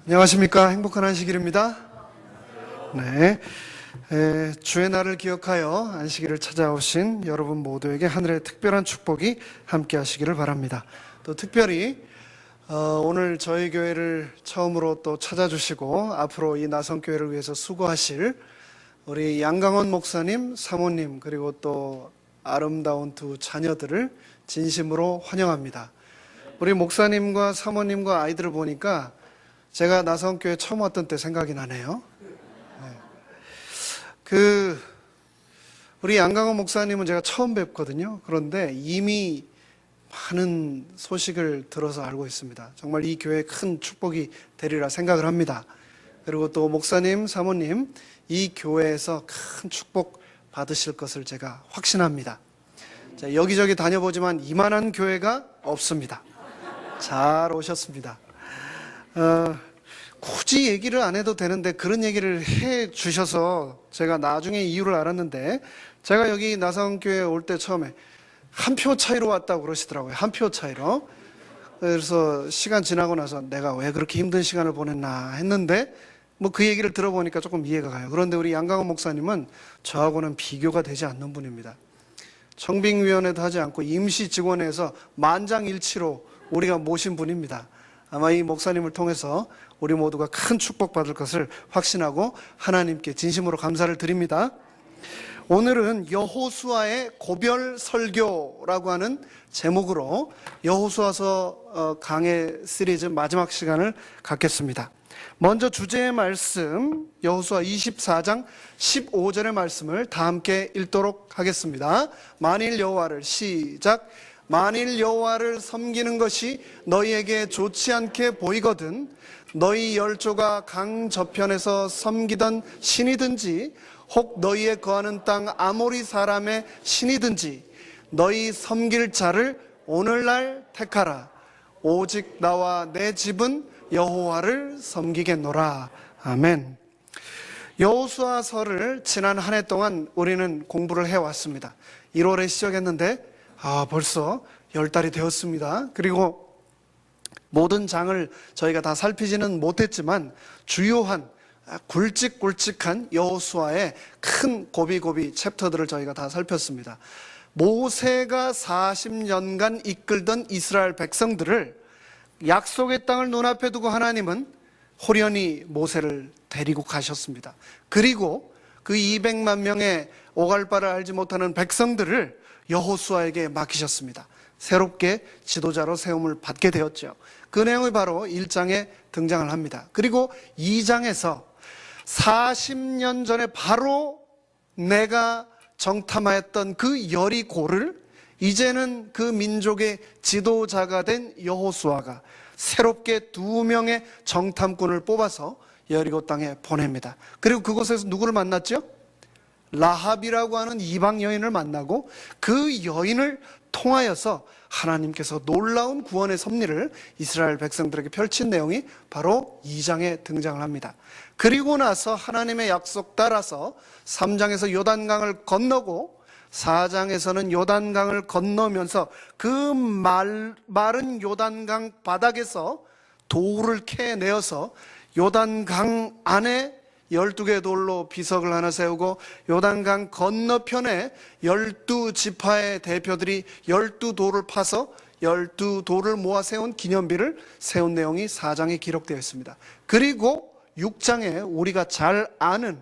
안녕하십니까. 행복한 안식일입니다. 네, 주의 날을 기억하여 안식일을 찾아오신 여러분 모두에게 하늘의 특별한 축복이 함께 하시기를 바랍니다. 또 특별히 오늘 저희 교회를 처음으로 또 찾아주시고 앞으로 이 나성교회를 위해서 수고하실 우리 양강원 목사님, 사모님, 그리고 또 아름다운 두 자녀들을 진심으로 환영합니다. 우리 목사님과 사모님과 아이들을 보니까 제가 나성교회 처음 왔던 때 생각이 나네요. 우리 양강원 목사님은 제가 처음 뵙거든요. 그런데 이미 많은 소식을 들어서 알고 있습니다. 정말 이 교회에 큰 축복이 되리라 생각을 합니다. 그리고 또 목사님, 사모님, 이 교회에서 큰 축복 받으실 것을 제가 확신합니다. 자, 여기저기 다녀보지만 이만한 교회가 없습니다. 잘 오셨습니다. 굳이 얘기를 안 해도 되는데 그런 얘기를 해 주셔서 제가 나중에 이유를 알았는데, 제가 여기 나성교회 올 때 처음에 한 표 차이로 왔다고 그러시더라고요. 한 표 차이로. 그래서 시간 지나고 나서 내가 왜 그렇게 힘든 시간을 보냈나 했는데 뭐 그 얘기를 들어보니까 조금 이해가 가요. 그런데 우리 양강원 목사님은 저하고는 비교가 되지 않는 분입니다. 청빙위원회도 하지 않고 임시 직원에서 만장일치로 우리가 모신 분입니다. 아마 이 목사님을 통해서 우리 모두가 큰 축복받을 것을 확신하고 하나님께 진심으로 감사를 드립니다. 오늘은 여호수아의 고별 설교라고 하는 제목으로 여호수아서 강해 시리즈 마지막 시간을 갖겠습니다. 먼저 주제의 말씀, 여호수아 24장 15절의 말씀을 다 함께 읽도록 하겠습니다. 만일 여호와를, 시작. 만일 여호와를 섬기는 것이 너희에게 좋지 않게 보이거든 너희 열조가 강 저편에서 섬기던 신이든지 혹 너희의 거하는 땅 아모리 사람의 신이든지 너희 섬길 자를 오늘날 택하라. 오직 나와 내 집은 여호와를 섬기겠노라. 아멘. 여호수아서를 지난 한 해 동안 우리는 공부를 해왔습니다. 1월에 시작했는데 벌써 10달이 되었습니다. 그리고 모든 장을 저희가 다 살피지는 못했지만 주요한 굵직굵직한 여호수아의 큰 고비고비 챕터들을 저희가 다 살폈습니다. 모세가 40년간 이끌던 이스라엘 백성들을 약속의 땅을 눈앞에 두고 하나님은 호련히 모세를 데리고 가셨습니다. 그리고 그 200만 명의 오갈바를 알지 못하는 백성들을 여호수아에게 맡기셨습니다. 새롭게 지도자로 세움을 받게 되었죠. 그 내용이 바로 1장에 등장을 합니다. 그리고 2장에서 40년 전에 바로 내가 정탐하였던 그 여리고를 이제는 그 민족의 지도자가 된 여호수아가 새롭게 2명의 정탐꾼을 뽑아서 여리고 땅에 보냅니다. 그리고 그곳에서 누구를 만났죠? 라합이라고 하는 이방 여인을 만나고 그 여인을 통하여서 하나님께서 놀라운 구원의 섭리를 이스라엘 백성들에게 펼친 내용이 바로 2장에 등장을 합니다. 그리고 나서 하나님의 약속 따라서 3장에서 요단강을 건너고 4장에서는 요단강을 건너면서 그 마른 요단강 바닥에서 돌을 캐내어서 요단강 안에 12개의 돌로 비석을 하나 세우고 요단강 건너편에 12지파의 대표들이 12돌을 파서 12돌을 모아 세운 기념비를 세운 내용이 4장에 기록되어 있습니다. 그리고 6장에 우리가 잘 아는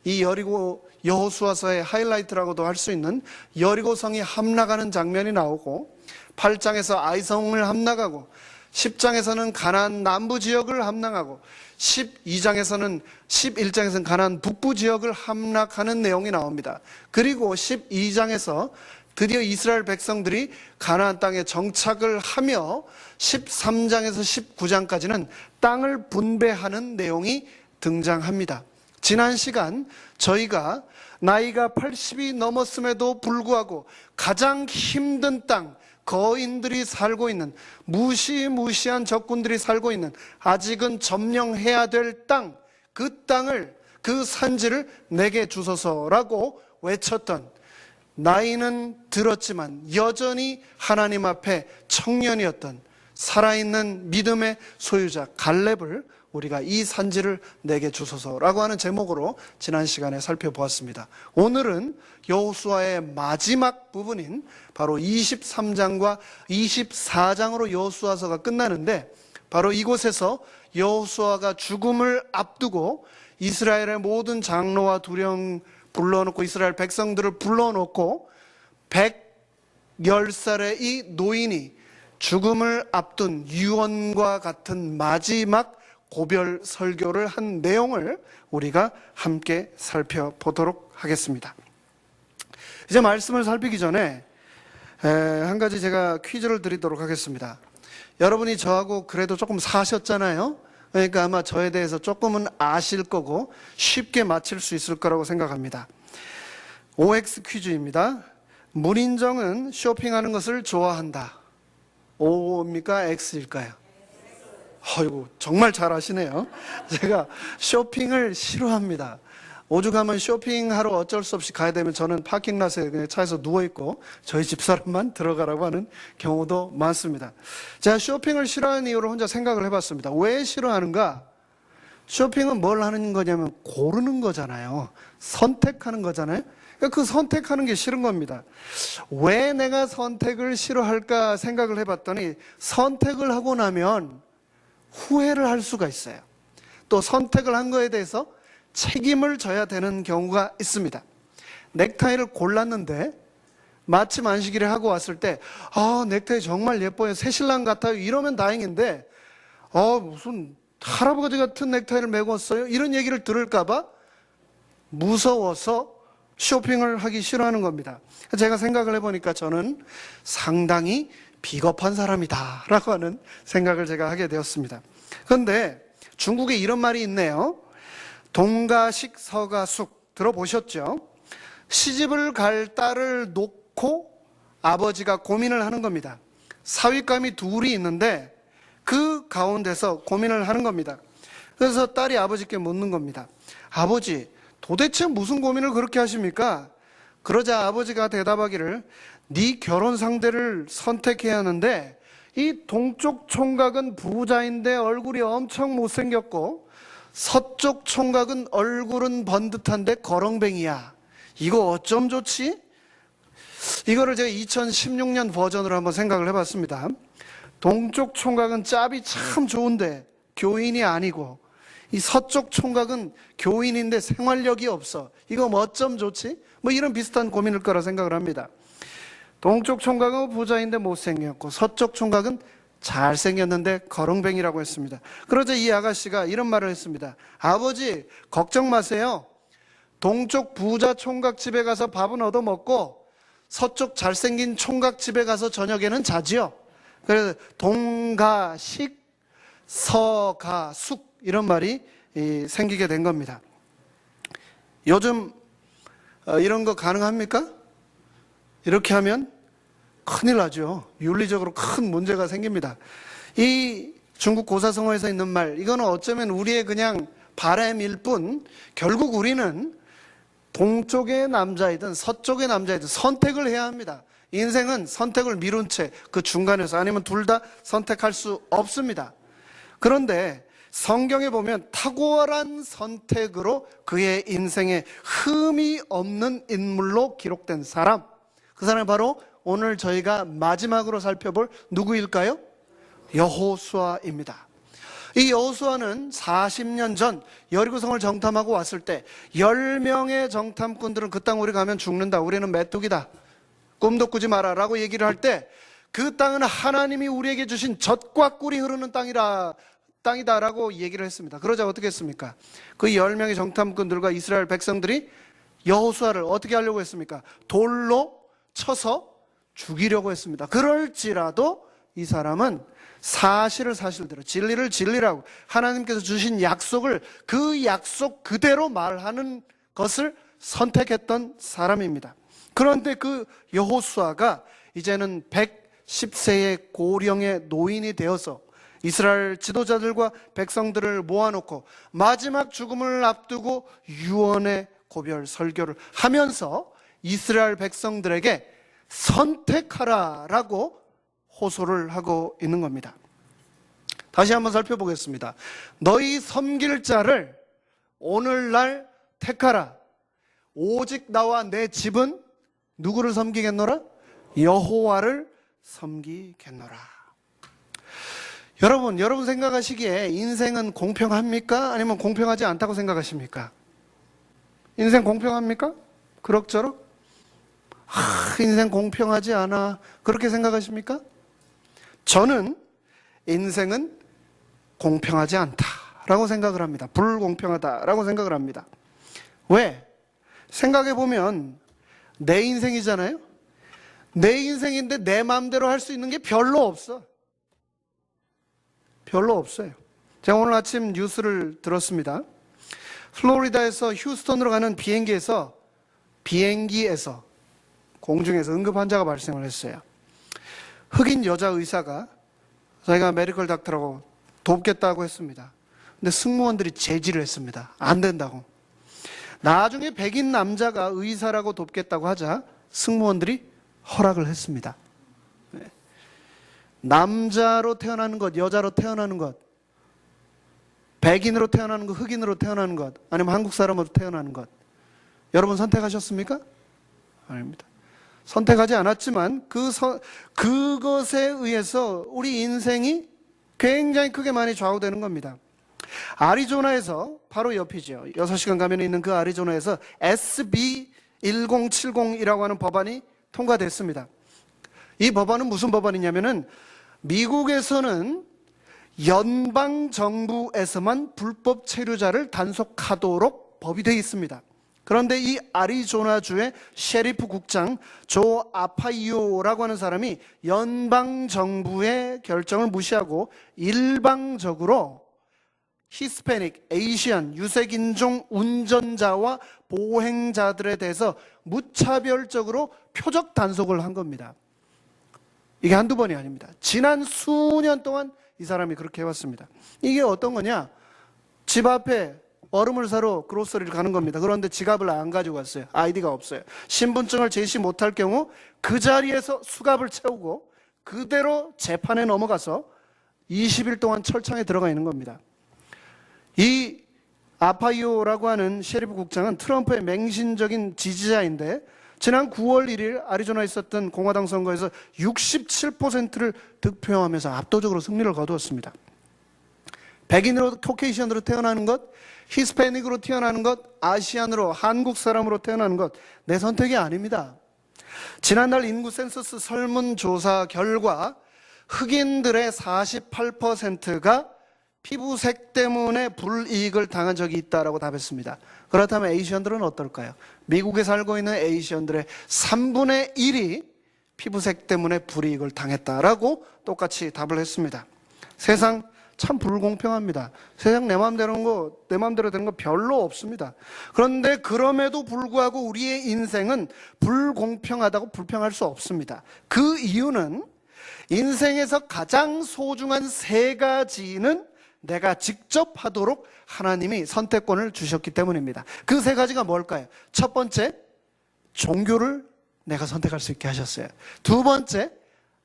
이 여리고 여호수아서의 하이라이트라고도 할 수 있는 여리고성이 함락하는 장면이 나오고 8장에서 아이성을 함락하고 10장에서는 가나안 남부 지역을 함락하고 11장에서는 가나안 북부 지역을 함락하는 내용이 나옵니다. 그리고 12장에서 드디어 이스라엘 백성들이 가나안 땅에 정착을 하며 13장에서 19장까지는 땅을 분배하는 내용이 등장합니다. 지난 시간 저희가 나이가 80이 넘었음에도 불구하고 가장 힘든 땅, 거인들이 살고 있는, 무시무시한 적군들이 살고 있는, 아직은 점령해야 될 땅, 그 땅을, 그 산지를 내게 주소서라고 외쳤던, 나이는 들었지만 여전히 하나님 앞에 청년이었던 살아있는 믿음의 소유자 갈렙을 우리가 이 산지를 내게 주소서라고 하는 제목으로 지난 시간에 살펴보았습니다. 오늘은 여호수아의 마지막 부분인 바로 23장과 24장으로 여호수아서가 끝나는데, 바로 이곳에서 여호수아가 죽음을 앞두고 이스라엘의 모든 장로와 두령 불러놓고 이스라엘 백성들을 불러놓고 110살의 이 노인이 죽음을 앞둔 유언과 같은 마지막 고별 설교를 한 내용을 우리가 함께 살펴보도록 하겠습니다. 이제 말씀을 살피기 전에 한 가지 제가 퀴즈를 드리도록 하겠습니다. 여러분이 저하고 그래도 조금 사셨잖아요. 그러니까 아마 저에 대해서 조금은 아실 거고 쉽게 맞힐 수 있을 거라고 생각합니다. OX 퀴즈입니다. 문인정은 쇼핑하는 것을 좋아한다. O입니까? X일까요? 아이고, 정말 잘 아시네요. 제가 쇼핑을 싫어합니다. 오죽하면 쇼핑하러 어쩔 수 없이 가야 되면 저는 파킹랏에 그냥 차에서 누워있고 저희 집사람만 들어가라고 하는 경우도 많습니다. 제가 쇼핑을 싫어하는 이유를 혼자 생각을 해봤습니다. 왜 싫어하는가? 쇼핑은 뭘 하는 거냐면 고르는 거잖아요. 선택하는 거잖아요. 그 선택하는 게 싫은 겁니다. 왜 내가 선택을 싫어할까 생각을 해봤더니, 선택을 하고 나면 후회를 할 수가 있어요. 또 선택을 한 거에 대해서 책임을 져야 되는 경우가 있습니다. 넥타이를 골랐는데 마침 안식일에 하고 왔을 때 넥타이 정말 예뻐요, 새신랑 같아요, 이러면 다행인데 무슨 할아버지 같은 넥타이를 메고 왔어요, 이런 얘기를 들을까 봐 무서워서 쇼핑을 하기 싫어하는 겁니다. 제가 생각을 해보니까 저는 상당히 비겁한 사람이다 라고 하는 생각을 제가 하게 되었습니다. 그런데 중국에 이런 말이 있네요. 동가식 서가숙 들어보셨죠? 시집을 갈 딸을 놓고 아버지가 고민을 하는 겁니다. 사윗감이 둘이 있는데 그 가운데서 고민을 하는 겁니다. 그래서 딸이 아버지께 묻는 겁니다. 아버지, 도대체 무슨 고민을 그렇게 하십니까? 그러자 아버지가 대답하기를, 네 결혼 상대를 선택해야 하는데 이 동쪽 총각은 부자인데 얼굴이 엄청 못생겼고 서쪽 총각은 얼굴은 번듯한데 거렁뱅이야. 이거 어쩜 좋지? 이거를 제가 2016년 버전으로 한번 생각을 해봤습니다. 동쪽 총각은 짭이 참 좋은데 교인이 아니고, 이 서쪽 총각은 교인인데 생활력이 없어. 이거 뭐 어쩜 좋지? 뭐 이런 비슷한 고민일 거라 생각을 합니다. 동쪽 총각은 부자인데 못생겼고 서쪽 총각은 잘생겼는데 거렁뱅이라고 했습니다. 그러자 이 아가씨가 이런 말을 했습니다. 아버지, 걱정 마세요. 동쪽 부자 총각 집에 가서 밥은 얻어먹고 서쪽 잘생긴 총각 집에 가서 저녁에는 자지요. 그래서 동가식 서가숙 이런 말이 생기게 된 겁니다. 요즘 이런 거 가능합니까? 이렇게 하면 큰일 나죠. 윤리적으로 큰 문제가 생깁니다. 이 중국 고사성어에서 있는 말, 이거는 어쩌면 우리의 그냥 바람일 뿐, 결국 우리는 동쪽의 남자이든 서쪽의 남자이든 선택을 해야 합니다. 인생은 선택을 미룬 채 그 중간에서, 아니면 둘 다 선택할 수 없습니다. 그런데 성경에 보면 탁월한 선택으로 그의 인생에 흠이 없는 인물로 기록된 사람, 그 사람이 바로 오늘 저희가 마지막으로 살펴볼 누구일까요? 여호수아입니다. 이 여호수아는 40년 전 여리고성을 정탐하고 왔을 때 10명의 정탐꾼들은 그 땅 우리 가면 죽는다, 우리는 메뚜기다, 꿈도 꾸지 마라 라고 얘기를 할 때, 그 땅은 하나님이 우리에게 주신 젖과 꿀이 흐르는 땅이다 라고 얘기를 했습니다. 그러자 어떻게 했습니까? 그 10명의 정탐꾼들과 이스라엘 백성들이 여호수아를 어떻게 하려고 했습니까? 돌로 쳐서 죽이려고 했습니다. 그럴지라도 이 사람은 사실을 사실대로, 진리를 진리라고, 하나님께서 주신 약속을 그 약속 그대로 말하는 것을 선택했던 사람입니다. 그런데 그 여호수아가 이제는 110세의 고령의 노인이 되어서 이스라엘 지도자들과 백성들을 모아놓고 마지막 죽음을 앞두고 유언의 고별 설교를 하면서 이스라엘 백성들에게 선택하라라고 호소를 하고 있는 겁니다. 다시 한번 살펴보겠습니다. 너희 섬길 자를 오늘날 택하라. 오직 나와 내 집은 누구를 섬기겠노라? 여호와를 섬기겠노라. 여러분 생각하시기에 인생은 공평합니까? 아니면 공평하지 않다고 생각하십니까? 인생 공평합니까? 그럭저럭? 인생 공평하지 않아. 그렇게 생각하십니까? 저는 인생은 공평하지 않다라고 생각을 합니다. 불공평하다라고 생각을 합니다. 왜? 생각해보면 내 인생이잖아요? 내 인생인데 내 마음대로 할 수 있는 게 별로 없어. 별로 없어요. 제가 오늘 아침 뉴스를 들었습니다. 플로리다에서 휴스턴으로 가는 비행기에서 공중에서 응급 환자가 발생을 했어요. 흑인 여자 의사가 자기가 메디컬 닥터라고 돕겠다고 했습니다. 근데 승무원들이 제지를 했습니다. 안 된다고. 나중에 백인 남자가 의사라고 돕겠다고 하자 승무원들이 허락을 했습니다. 남자로 태어나는 것, 여자로 태어나는 것, 백인으로 태어나는 것, 흑인으로 태어나는 것, 아니면 한국 사람으로 태어나는 것, 여러분 선택하셨습니까? 아닙니다. 선택하지 않았지만 그것에 의해서 우리 인생이 굉장히 크게 많이 좌우되는 겁니다. 아리조나에서 바로 옆이죠. 6시간 가면 있는 그 아리조나에서 SB 1070이라고 하는 법안이 통과됐습니다. 이 법안은 무슨 법안이냐면은 미국에서는 연방정부에서만 불법 체류자를 단속하도록 법이 되어 있습니다. 그런데 이 아리조나주의 셰리프 국장 조 아파이오라고 하는 사람이 연방정부의 결정을 무시하고 일방적으로 히스패닉, 에이시안, 유색인종 운전자와 보행자들에 대해서 무차별적으로 표적 단속을 한 겁니다. 이게 한두 번이 아닙니다. 지난 수년 동안 이 사람이 그렇게 해왔습니다. 이게 어떤 거냐? 집 앞에 얼음을 사러 그로서리를 가는 겁니다. 그런데 지갑을 안 가지고 갔어요. 아이디가 없어요. 신분증을 제시 못할 경우 그 자리에서 수갑을 채우고 그대로 재판에 넘어가서 20일 동안 철창에 들어가 있는 겁니다. 이 아파이오라고 하는 셰리프 국장은 트럼프의 맹신적인 지지자인데 지난 9월 1일 아리조나에 있었던 공화당 선거에서 67%를 득표하면서 압도적으로 승리를 거두었습니다. 백인으로 코케이션으로 태어나는 것, 히스패닉으로 태어나는 것, 아시안으로 한국 사람으로 태어나는 것 내 선택이 아닙니다. 지난달 인구 센서스 설문조사 결과 흑인들의 48%가 피부색 때문에 불이익을 당한 적이 있다라고 답했습니다. 그렇다면 에이시언들은 어떨까요? 미국에 살고 있는 에이시언들의 3분의 1이 피부색 때문에 불이익을 당했다라고 똑같이 답을 했습니다. 세상 참 불공평합니다. 세상 내 마음대로 되는 거 별로 없습니다. 그런데 그럼에도 불구하고 우리의 인생은 불공평하다고 불평할 수 없습니다. 그 이유는 인생에서 가장 소중한 세 가지는 내가 직접 하도록 하나님이 선택권을 주셨기 때문입니다. 그 세 가지가 뭘까요? 첫 번째, 종교를 내가 선택할 수 있게 하셨어요. 두 번째,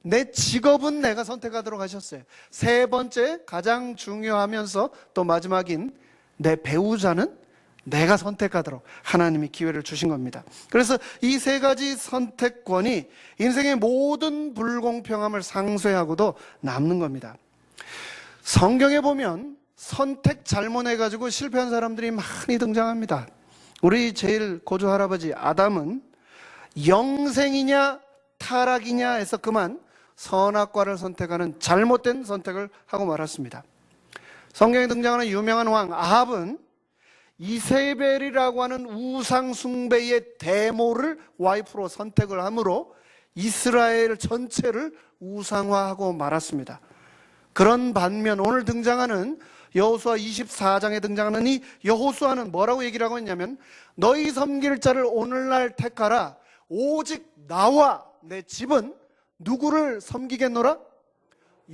내 직업은 내가 선택하도록 하셨어요. 세 번째, 가장 중요하면서 또 마지막인 내 배우자는 내가 선택하도록 하나님이 기회를 주신 겁니다. 그래서 이 세 가지 선택권이 인생의 모든 불공평함을 상쇄하고도 남는 겁니다. 성경에 보면 선택 잘못해가지고 실패한 사람들이 많이 등장합니다. 우리 제일 고조 할아버지 아담은 영생이냐 타락이냐 해서 그만 선악과를 선택하는 잘못된 선택을 하고 말았습니다. 성경에 등장하는 유명한 왕 아합은 이세벨이라고 하는 우상 숭배의 대모를 와이프로 선택을 함으로 이스라엘 전체를 우상화하고 말았습니다. 그런 반면 오늘 등장하는 여호수아 24장에 등장하는 이 여호수아는 뭐라고 얘기를 하고 있냐면 너희 섬길 자를 오늘날 택하라. 오직 나와 내 집은 누구를 섬기겠노라?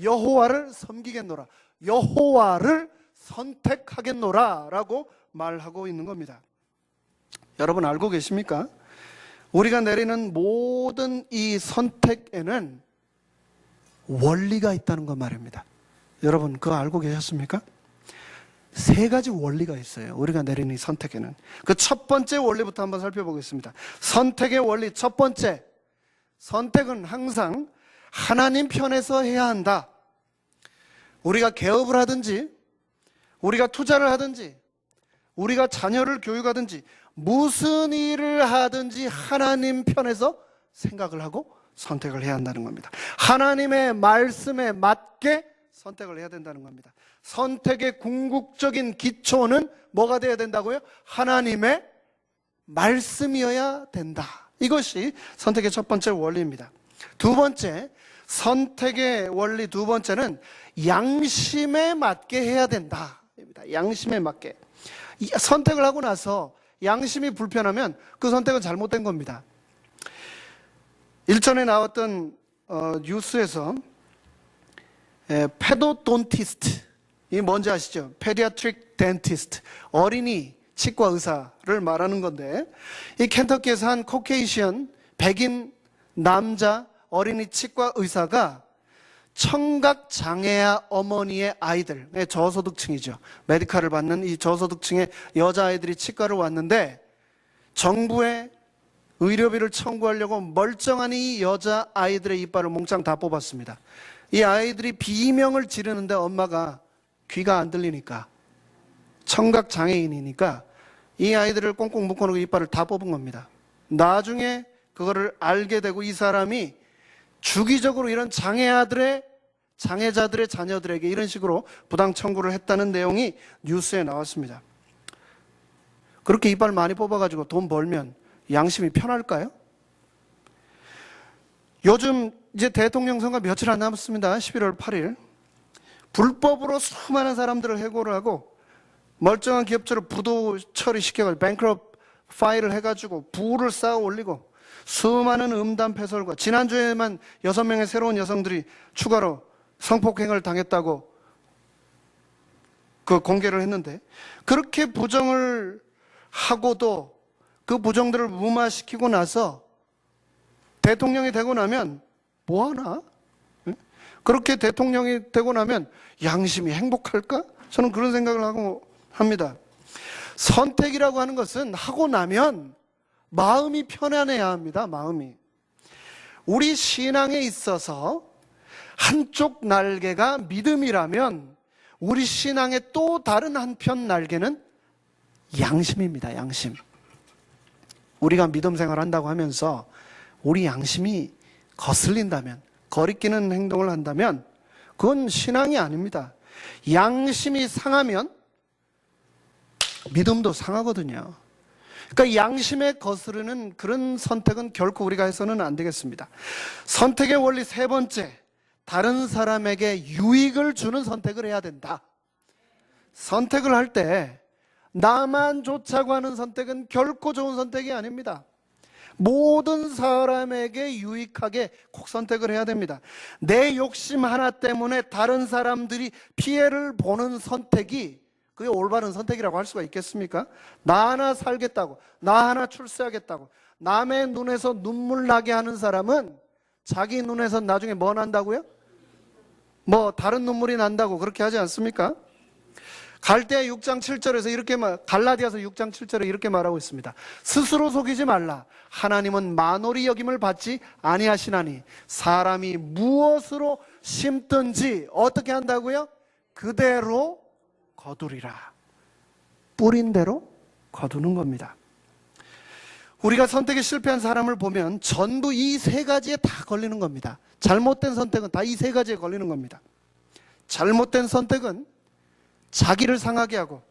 여호와를 섬기겠노라. 여호와를 선택하겠노라 라고 말하고 있는 겁니다. 여러분 알고 계십니까? 우리가 내리는 모든 이 선택에는 원리가 있다는 것 말입니다. 여러분 그거 알고 계셨습니까? 세 가지 원리가 있어요. 우리가 내리는 이 선택에는. 그 첫 번째 원리부터 한번 살펴보겠습니다. 선택의 원리 첫 번째. 선택은 항상 하나님 편에서 해야 한다. 우리가 개업을 하든지, 우리가 투자를 하든지, 우리가 자녀를 교육하든지, 무슨 일을 하든지 하나님 편에서 생각을 하고 선택을 해야 한다는 겁니다. 하나님의 말씀에 맞게 선택을 해야 된다는 겁니다. 선택의 궁극적인 기초는 뭐가 되어야 된다고요? 하나님의 말씀이어야 된다. 이것이 선택의 첫 번째 원리입니다. 두 번째, 선택의 원리 두 번째는 양심에 맞게 해야 된다. 양심에 맞게. 선택을 하고 나서 양심이 불편하면 그 선택은 잘못된 겁니다. 일전에 나왔던 뉴스에서 페도돈티스트, 이게 뭔지 아시죠? 페디아트릭 덴티스트, 어린이 치과 의사를 말하는 건데, 이 켄터키에서 한 코케이션 백인 남자 어린이 치과 의사가 청각장애아 어머니의 아이들, 저소득층이죠. 메디칼을 받는 이 저소득층의 여자아이들이 치과를 왔는데 정부에 의료비를 청구하려고 멀쩡한 이 여자아이들의 이빨을 몽땅 다 뽑았습니다. 이 아이들이 비명을 지르는데 엄마가 귀가 안 들리니까, 청각장애인이니까 이 아이들을 꽁꽁 묶어놓고 이빨을 다 뽑은 겁니다. 나중에 그거를 알게 되고 이 사람이 주기적으로 이런 장애자들의 자녀들에게 이런 식으로 부당 청구를 했다는 내용이 뉴스에 나왔습니다. 그렇게 이빨 많이 뽑아가지고 돈 벌면 양심이 편할까요? 요즘 이제 대통령 선거 며칠 안 남았습니다. 11월 8일. 불법으로 수많은 사람들을 해고를 하고 멀쩡한 기업체를 부도 처리시켜가지고 뱅크럽 파일을 해가지고 부를 쌓아 올리고 수많은 음담패설과 지난주에만 6명의 새로운 여성들이 추가로 성폭행을 당했다고 그 공개를 했는데, 그렇게 부정을 하고도 그 부정들을 무마시키고 나서 대통령이 되고 나면 뭐하나? 그렇게 대통령이 되고 나면 양심이 행복할까? 저는 그런 생각을 하고 합니다. 선택이라고 하는 것은 하고 나면 마음이 편안해야 합니다. 마음이. 우리 신앙에 있어서 한쪽 날개가 믿음이라면 우리 신앙의 또 다른 한편 날개는 양심입니다. 양심. 우리가 믿음 생활을 한다고 하면서 우리 양심이 거슬린다면, 거리끼는 행동을 한다면 그건 신앙이 아닙니다. 양심이 상하면 믿음도 상하거든요. 그러니까 양심에 거스르는 그런 선택은 결코 우리가 해서는 안 되겠습니다. 선택의 원리 세 번째, 다른 사람에게 유익을 주는 선택을 해야 된다. 선택을 할 때 나만 좋자고 하는 선택은 결코 좋은 선택이 아닙니다. 모든 사람에게 유익하게 꼭 선택을 해야 됩니다. 내 욕심 하나 때문에 다른 사람들이 피해를 보는 선택이 그게 올바른 선택이라고 할 수가 있겠습니까? 나 하나 살겠다고, 나 하나 출세하겠다고 남의 눈에서 눈물 나게 하는 사람은 자기 눈에서 나중에 뭐 난다고요? 뭐 다른 눈물이 난다고 그렇게 하지 않습니까? 갈대아 6장 7절에서 이렇게 갈라디아서 6장 7절에 이렇게 말하고 있습니다. 스스로 속이지 말라. 하나님은 만홀히 여김을 받지 아니하시나니 사람이 무엇으로 심든지 어떻게 한다고요? 그대로 거두리라. 뿌린 대로 거두는 겁니다. 우리가 선택에 실패한 사람을 보면 전부 이 세 가지에 다 걸리는 겁니다. 잘못된 선택은 다 이 세 가지에 걸리는 겁니다. 잘못된 선택은 자기를 상하게 하고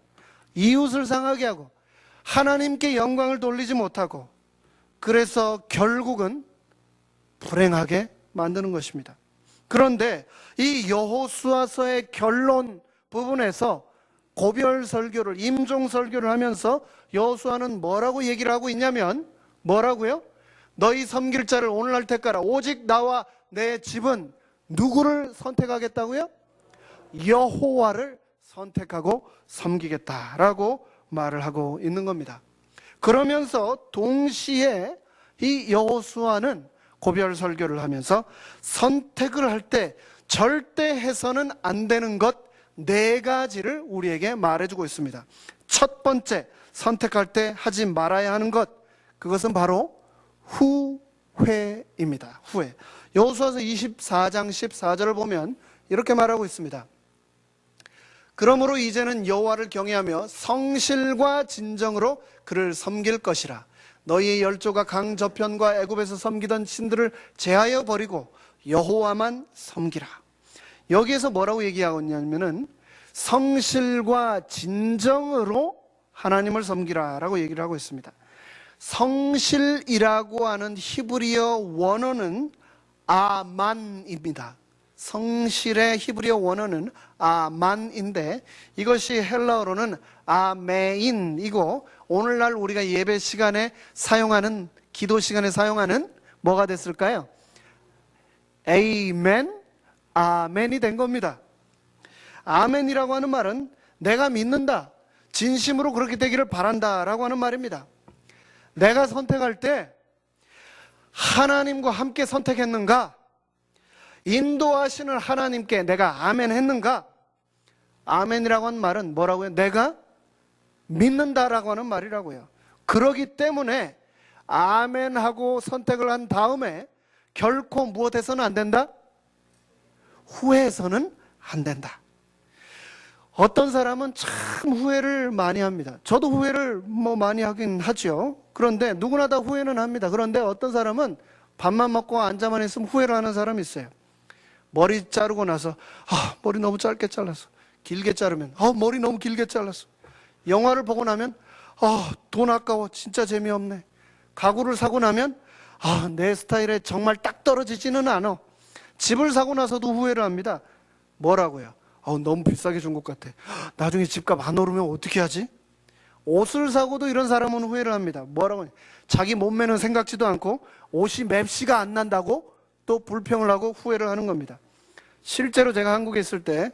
이웃을 상하게 하고 하나님께 영광을 돌리지 못하고 그래서 결국은 불행하게 만드는 것입니다. 그런데 이 여호수아서의 결론 부분에서 고별 설교를, 임종 설교를 하면서 여호수아는 뭐라고 얘기를 하고 있냐면 뭐라고요? 너희 섬길 자를 오늘날 택하라. 오직 나와 내 집은 누구를 선택하겠다고요? 여호와를 선택하고 섬기겠다라고 말을 하고 있는 겁니다. 그러면서 동시에 이 여호수아는 고별 설교를 하면서 선택을 할 때 절대 해서는 안 되는 것 4가지를 우리에게 말해주고 있습니다. 첫 번째, 선택할 때 하지 말아야 하는 것, 그것은 바로 후회입니다. 후회. 여호수아서 24장 14절을 보면 이렇게 말하고 있습니다. 그러므로 이제는 여호와를 경외하며 성실과 진정으로 그를 섬길 것이라. 너희의 열조가 강 저편과 애굽에서 섬기던 신들을 제하여 버리고 여호와만 섬기라. 여기에서 뭐라고 얘기하고 있냐면은 성실과 진정으로 하나님을 섬기라 라고 얘기를 하고 있습니다. 성실이라고 하는 히브리어 원어는 아만입니다. 성실의 히브리어 원어는 아만인데 이것이 헬라어로는 아메인이고 오늘날 우리가 예배 시간에 사용하는, 기도 시간에 사용하는 뭐가 됐을까요? 에이멘, 아멘이 된 겁니다. 아멘이라고 하는 말은 내가 믿는다, 진심으로 그렇게 되기를 바란다 라고 하는 말입니다. 내가 선택할 때 하나님과 함께 선택했는가? 인도하시는 하나님께 내가 아멘 했는가? 아멘이라고 하는 말은 뭐라고요? 내가 믿는다라고 하는 말이라고요. 그러기 때문에 아멘하고 선택을 한 다음에 결코 무엇해서는 안 된다? 후회해서는 안 된다. 어떤 사람은 참 후회를 많이 합니다. 저도 후회를 많이 하긴 하죠. 그런데 누구나 다 후회는 합니다. 그런데 어떤 사람은 밥만 먹고 앉아만 있으면 후회를 하는 사람이 있어요. 머리 자르고 나서 머리 너무 짧게 잘랐어. 길게 자르면 머리 너무 길게 잘랐어. 영화를 보고 나면 돈 아까워, 진짜 재미없네. 가구를 사고 나면 내 스타일에 정말 딱 떨어지지는 않아. 집을 사고 나서도 후회를 합니다. 뭐라고요? 너무 비싸게 준 것 같아. 나중에 집값 안 오르면 어떻게 하지? 옷을 사고도 이런 사람은 후회를 합니다. 뭐라고? 자기 몸매는 생각지도 않고 옷이 맵시가 안 난다고 또 불평을 하고 후회를 하는 겁니다. 실제로 제가 한국에 있을 때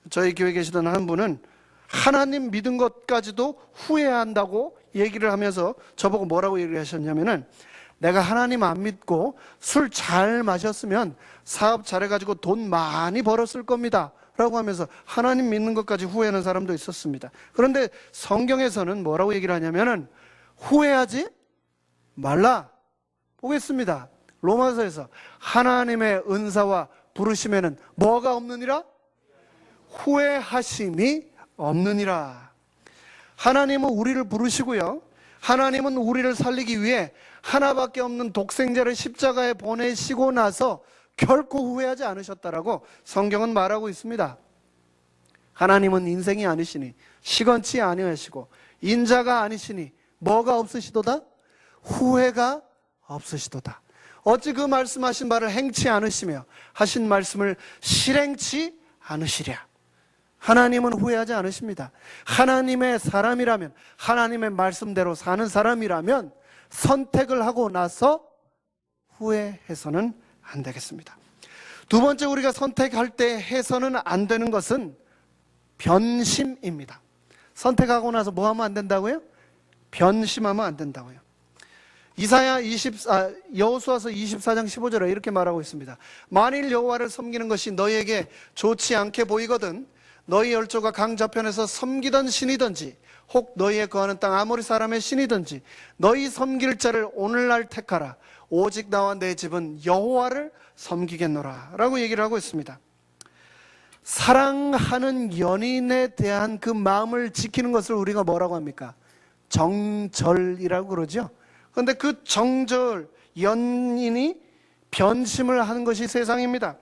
저희 교회에 계시던 한 분은 하나님 믿은 것까지도 후회한다고 얘기를 하면서 저보고 뭐라고 얘기를 하셨냐면은, 내가 하나님 안 믿고 술 잘 마셨으면 사업 잘해가지고 돈 많이 벌었을 겁니다 라고 하면서 하나님 믿는 것까지 후회하는 사람도 있었습니다. 그런데 성경에서는 뭐라고 얘기를 하냐면은 후회하지 말라. 보겠습니다. 로마서에서 하나님의 은사와 부르심에는 뭐가 없느니라? 후회하심이 없느니라. 하나님은 우리를 부르시고요, 하나님은 우리를 살리기 위해 하나밖에 없는 독생자를 십자가에 보내시고 나서 결코 후회하지 않으셨다라고 성경은 말하고 있습니다. 하나님은 인생이 아니시니 시건치 아니하시고 인자가 아니시니 뭐가 없으시도다? 후회가 없으시도다. 어찌 그 말씀하신 바를 행치 않으시며 하신 말씀을 실행치 않으시랴. 하나님은 후회하지 않으십니다. 하나님의 사람이라면, 하나님의 말씀대로 사는 사람이라면 선택을 하고 나서 후회해서는 안 되겠습니다. 두 번째, 우리가 선택할 때 해서는 안 되는 것은 변심입니다. 선택하고 나서 뭐 하면 안 된다고요? 변심하면 안 된다고요. 여호수아서 24장 15절에 이렇게 말하고 있습니다. 만일 여호와를 섬기는 것이 너희에게 좋지 않게 보이거든 너희 열조가 강 저편에서 섬기던 신이든지 혹 너희의 거하는 땅 아모리 사람의 신이든지 너희 섬길 자를 오늘날 택하라. 오직 나와 내 집은 여호와를 섬기겠노라 라고 얘기를 하고 있습니다. 사랑하는 연인에 대한 그 마음을 지키는 것을 우리가 뭐라고 합니까? 정절이라고 그러죠. 그런데 그 정절, 연인이 변심을 하는 것이 세상입니다.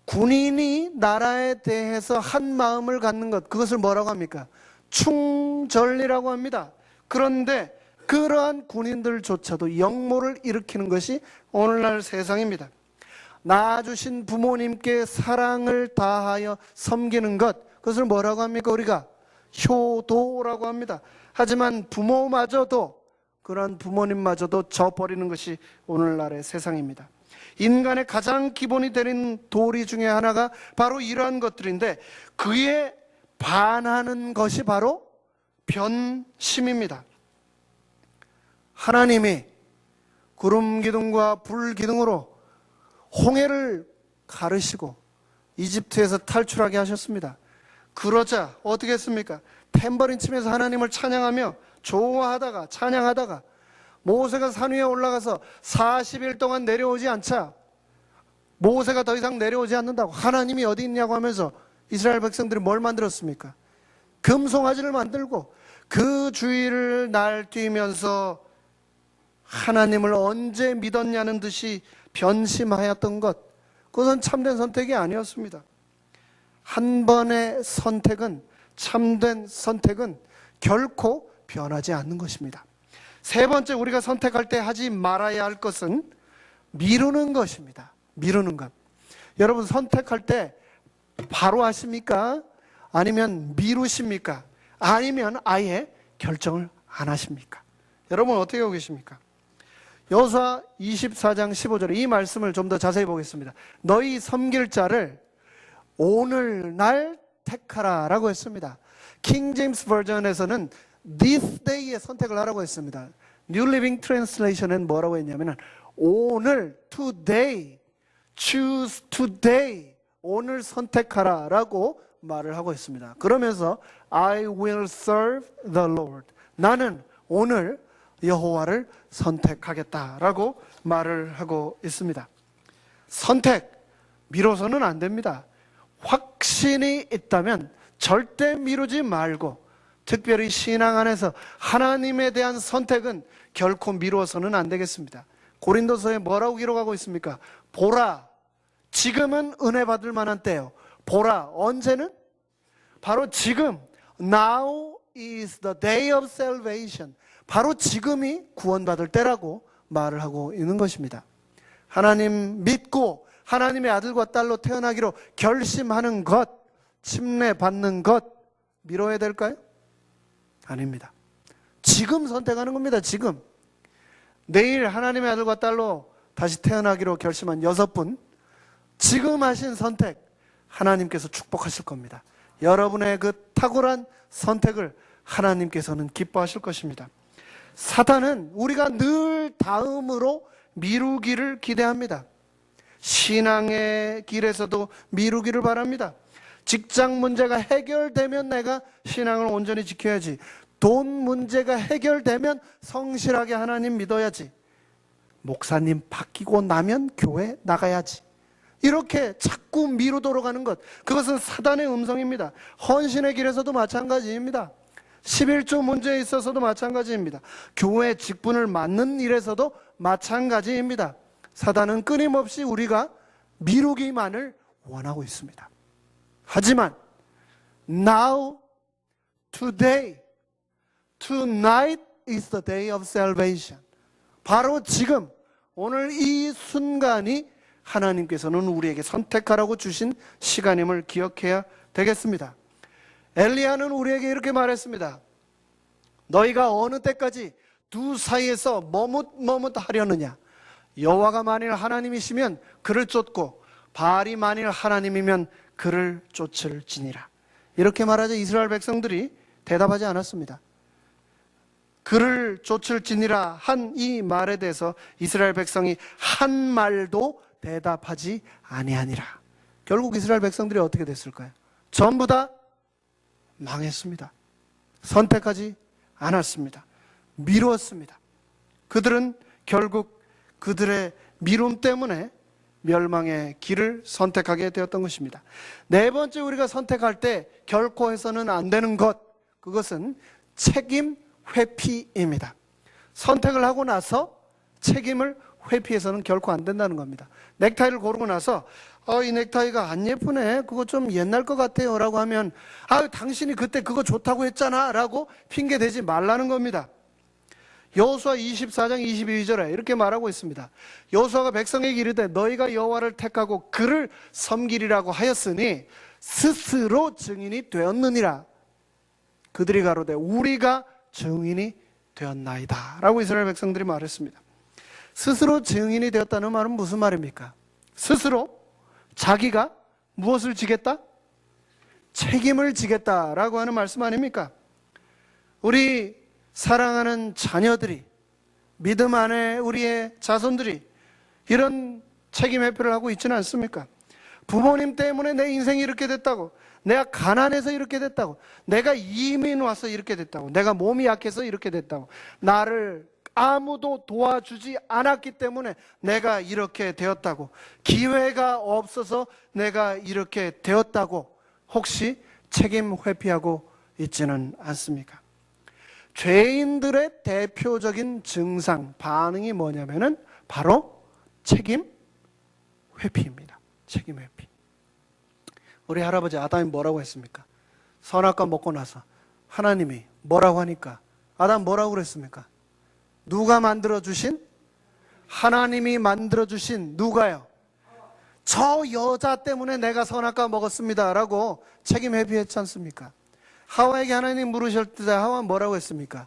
군인이 나라에 대해서 한 마음을 갖는 것, 그것을 뭐라고 합니까? 충절이라고 합니다. 그런데 그러한 군인들조차도 역모를 일으키는 것이 오늘날 세상입니다. 낳아주신 부모님께 사랑을 다하여 섬기는 것, 그것을 뭐라고 합니까? 우리가 효도라고 합니다. 하지만 부모마저도, 그런 부모님마저도 저버리는 것이 오늘날의 세상입니다. 인간의 가장 기본이 되는 도리 중에 하나가 바로 이러한 것들인데, 그에 반하는 것이 바로 변심입니다. 하나님이 구름 기둥과 불 기둥으로 홍해를 가르시고 이집트에서 탈출하게 하셨습니다. 그러자 어떻게 했습니까? 탬버린 치면서 하나님을 찬양하며 좋아하다가 찬양하다가 모세가 산 위에 올라가서 40일 동안 내려오지 않자 모세가 더 이상 내려오지 않는다고 하나님이 어디 있냐고 하면서 이스라엘 백성들이 뭘 만들었습니까? 금송아지를 만들고 그 주위를 날뛰면서 하나님을 언제 믿었냐는 듯이 변심하였던 것, 그것은 참된 선택이 아니었습니다. 한 번의 선택은, 참된 선택은 결코 변하지 않는 것입니다. 세 번째, 우리가 선택할 때 하지 말아야 할 것은 미루는 것입니다. 미루는 것. 여러분, 선택할 때 바로 하십니까? 아니면 미루십니까? 아니면 아예 결정을 안 하십니까? 여러분 어떻게 하고 계십니까? 여호수아 24장 15절에 이 말씀을 좀 더 자세히 보겠습니다. 너희 섬길 자를 오늘날 택하라 라고 했습니다. 킹 제임스 버전에서는 this day에 선택을 하라고 했습니다. New Living Translation은 뭐라고 했냐면 오늘, today, choose today, 오늘 선택하라 라고 말을 하고 있습니다. 그러면서 I will serve the Lord, 나는 오늘 여호와를 선택하겠다라고 말을 하고 있습니다. 선택, 미뤄서는 안 됩니다. 확신이 있다면 절대 미루지 말고, 특별히 신앙 안에서 하나님에 대한 선택은 결코 미루어서는 안 되겠습니다. 고린도서에 뭐라고 기록하고 있습니까? 보라, 지금은 은혜 받을 만한 때요. 보라, 언제는? 바로 지금, now is the day of salvation, 바로 지금이 구원받을 때라고 말을 하고 있는 것입니다. 하나님 믿고 하나님의 아들과 딸로 태어나기로 결심하는 것, 침례받는 것 미뤄야 될까요? 아닙니다. 지금 선택하는 겁니다. 지금. 내일 하나님의 아들과 딸로 다시 태어나기로 결심한 6분, 지금 하신 선택 하나님께서 축복하실 겁니다. 여러분의 그 탁월한 선택을 하나님께서는 기뻐하실 것입니다. 사탄은 우리가 늘 다음으로 미루기를 기대합니다. 신앙의 길에서도 미루기를 바랍니다. 직장 문제가 해결되면 내가 신앙을 온전히 지켜야지, 돈 문제가 해결되면 성실하게 하나님 믿어야지, 목사님 바뀌고 나면 교회 나가야지, 이렇게 자꾸 미루도록 하는 것, 그것은 사단의 음성입니다. 헌신의 길에서도 마찬가지입니다. 11조 문제에 있어서도 마찬가지입니다. 교회 직분을 맡는 일에서도 마찬가지입니다. 사단은 끊임없이 우리가 미루기만을 원하고 있습니다. 하지만 now, today, tonight is the day of salvation, 바로 지금, 오늘 이 순간이 하나님께서는 우리에게 선택하라고 주신 시간임을 기억해야 되겠습니다. 엘리야는 우리에게 이렇게 말했습니다. 너희가 어느 때까지 두 사이에서 머뭇머뭇하려느냐? 여호와가 만일 하나님이시면 그를 쫓고 바알이 만일 하나님이면 그를 쫓을지니라. 이렇게 말하자 이스라엘 백성들이 대답하지 않았습니다. 그를 쫓을지니라 한 이 말에 대해서 이스라엘 백성이 한 말도 대답하지 아니하니라. 결국 이스라엘 백성들이 어떻게 됐을까요? 전부 다 망했습니다. 선택하지 않았습니다. 미루었습니다. 그들은 결국 그들의 미움 때문에 멸망의 길을 선택하게 되었던 것입니다. 네 번째, 우리가 선택할 때 결코 해서는 안 되는 것, 그것은 책임 회피입니다. 선택을 하고 나서 책임을 회피해서는 결코 안 된다는 겁니다. 넥타이를 고르고 나서 이 넥타이가 안 예쁘네, 그거 좀 옛날 것 같아요 라고 하면 당신이 그때 그거 좋다고 했잖아 라고 핑계대지 말라는 겁니다. 여호수아 24장 22절에 이렇게 말하고 있습니다. 여호수아가 백성에게 이르되 너희가 여호와를 택하고 그를 섬기리라고 하였으니 스스로 증인이 되었느니라. 그들이 가로되 우리가 증인이 되었나이다 라고 이스라엘 백성들이 말했습니다. 스스로 증인이 되었다는 말은 무슨 말입니까? 스스로 자기가 무엇을 지겠다? 책임을 지겠다라고 하는 말씀 아닙니까? 우리 사랑하는 자녀들이, 믿음 안에 우리의 자손들이 이런 책임 회피를 하고 있지는 않습니까? 부모님 때문에 내 인생이 이렇게 됐다고, 내가 가난해서 이렇게 됐다고, 내가 이민 와서 이렇게 됐다고, 내가 몸이 약해서 이렇게 됐다고, 나를 아무도 도와주지 않았기 때문에 내가 이렇게 되었다고, 기회가 없어서 내가 이렇게 되었다고 혹시 책임 회피하고 있지는 않습니까? 죄인들의 대표적인 증상, 반응이 뭐냐면은 바로 책임 회피입니다. 책임 회피. 우리 할아버지 아담이 뭐라고 했습니까? 선악과 먹고 나서 하나님이 뭐라고 하니까 아담 뭐라고 그랬습니까? 누가 만들어주신? 하나님이 만들어주신 누가요? 저 여자 때문에 내가 선악과 먹었습니다 라고 책임 회피했지 않습니까? 하와에게 하나님 물으실 때 하와 뭐라고 했습니까?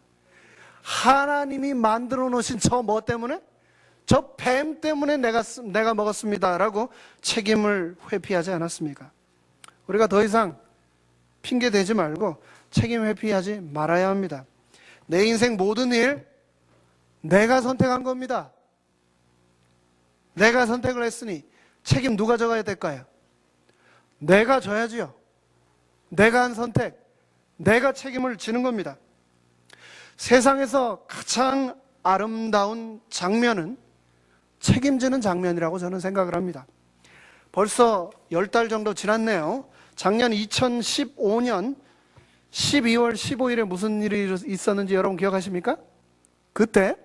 하나님이 만들어 놓으신 저 뭐 때문에? 저 뱀 때문에 내가 먹었습니다 라고 책임을 회피하지 않았습니까? 우리가 더 이상 핑계 대지 말고 책임 회피하지 말아야 합니다. 내 인생 모든 일 내가 선택한 겁니다. 내가 선택을 했으니 책임 누가 져야 될까요? 내가 져야지요. 내가 한 선택, 내가 책임을 지는 겁니다. 세상에서 가장 아름다운 장면은 책임지는 장면이라고 저는 생각을 합니다. 벌써 10달 정도 지났네요. 작년 2015년 12월 15일에 무슨 일이 있었는지 여러분 기억하십니까? 그때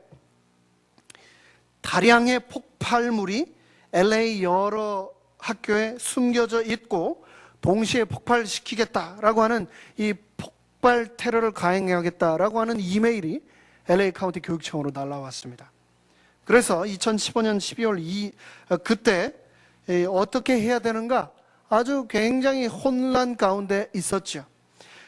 다량의 폭발물이 LA 여러 학교에 숨겨져 있고 동시에 폭발시키겠다라고 하는 이 폭발 테러를 가행하겠다라고 하는 이메일이 LA 카운티 교육청으로 날라왔습니다. 그래서 2015년 12월 그때 어떻게 해야 되는가 아주 굉장히 혼란 가운데 있었죠.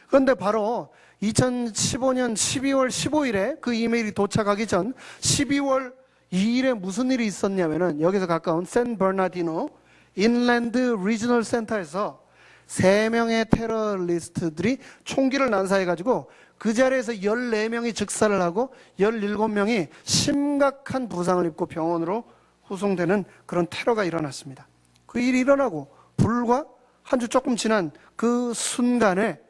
그런데 바로 2015년 12월 15일에 그 이메일이 도착하기 전 12월 2일에 무슨 일이 있었냐면은 여기서 가까운 샌버나디노 인랜드 리저널 센터에서 3명의 테러리스트들이 총기를 난사해가지고 그 자리에서 14명이 즉사를 하고 17명이 심각한 부상을 입고 병원으로 후송되는 그런 테러가 일어났습니다. 그 일이 일어나고 불과 한 주 조금 지난 그 순간에